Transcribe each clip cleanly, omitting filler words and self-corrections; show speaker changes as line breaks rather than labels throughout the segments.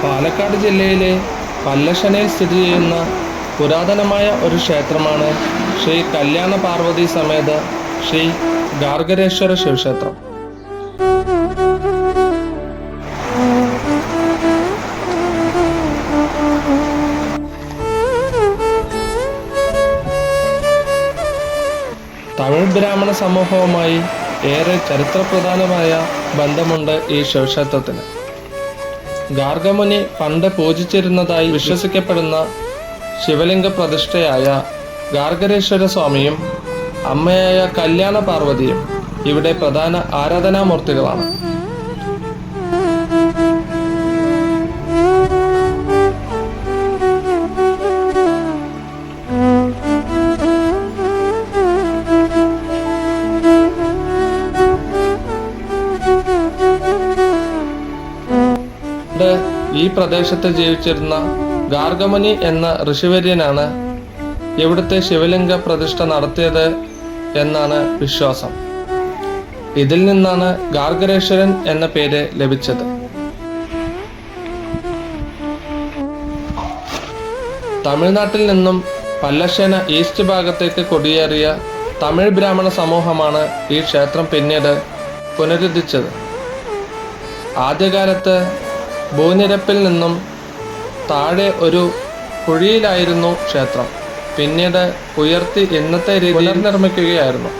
പാലക്കാട് ജില്ലയിലെ പല്ലശ്ശനയിൽ സ്ഥിതി ചെയ്യുന്ന പുരാതനമായ ഒരു ക്ഷേത്രമാണ് ശ്രീ കല്യാണ പാർവതി സമേത ശ്രീ ഗാർഗരേശ്വര ശിവക്ഷേത്രം. തമിഴ് ബ്രാഹ്മണ സമൂഹവുമായി ഏറെ ചരിത്രപ്രധാനമായ ബന്ധമുണ്ട് ഈ ശിവക്ഷേത്രത്തിന്. ഗാർഗമുനി പണ്ട് പൂജിച്ചിരുന്നതായി വിശ്വസിക്കപ്പെടുന്ന ശിവലിംഗ പ്രതിഷ്ഠയായ ഗാർഗരേശ്വര സ്വാമിയും അമ്മയായ കല്യാണ പാർവതിയും ഇവിടെ പ്രധാന ആരാധനാമൂർത്തികളാണ്. ഈ പ്രദേശത്ത് ജീവിച്ചിരുന്ന ഗാർഗമുനി എന്ന ഋഷിവര്യനാണ് ഇവിടുത്തെ ശിവലിംഗ പ്രതിഷ്ഠ നടത്തിയത് എന്നാണ് വിശ്വാസം. ഇതിൽ നിന്നാണ് ഗാർഗരേശ്വരൻ എന്ന പേര് ലഭിച്ചത്. തമിഴ്നാട്ടിൽ നിന്നും പല്ലശ്ശേന ഈസ്റ്റ് ഭാഗത്തേക്ക് കുടിയേറിയ തമിഴ് ബ്രാഹ്മണ സമൂഹമാണ് ഈ ക്ഷേത്രം പിന്നീട് പുനരുദ്ധരിച്ചത്. ആദ്യകാലത്ത് ഭൂനിരപ്പിൽ നിന്നും താഴെ ഒരു കുഴിയിലായിരുന്നു ക്ഷേത്രം. പിന്നീട് ഉയർത്തി ഇന്നത്തെ രീതിയിൽ പുനർനിർമ്മിക്കുകയായിരുന്നു.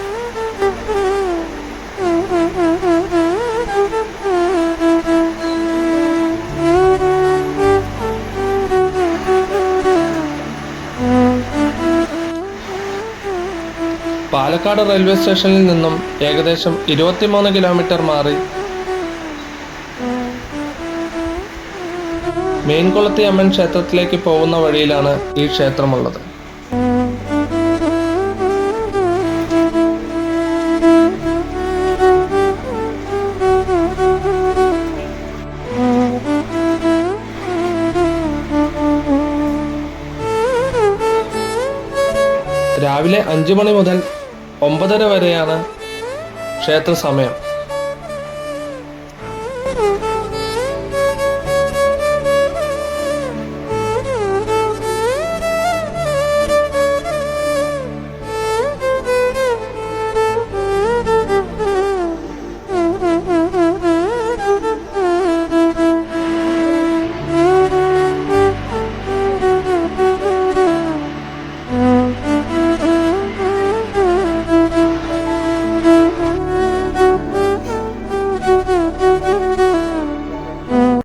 പാലക്കാട് റെയിൽവേ സ്റ്റേഷനിൽ നിന്നും ഏകദേശം 23 കിലോമീറ്റർ മാറി മീൻകുളത്തി അമ്മൻ ക്ഷേത്രത്തിലേക്ക് പോകുന്ന വഴിയിലാണ് ഈ ക്ഷേത്രമുള്ളത്. രാവിലെ 5 മണി മുതൽ 9:30 വരെയാണ് ക്ഷേത്ര സമയം.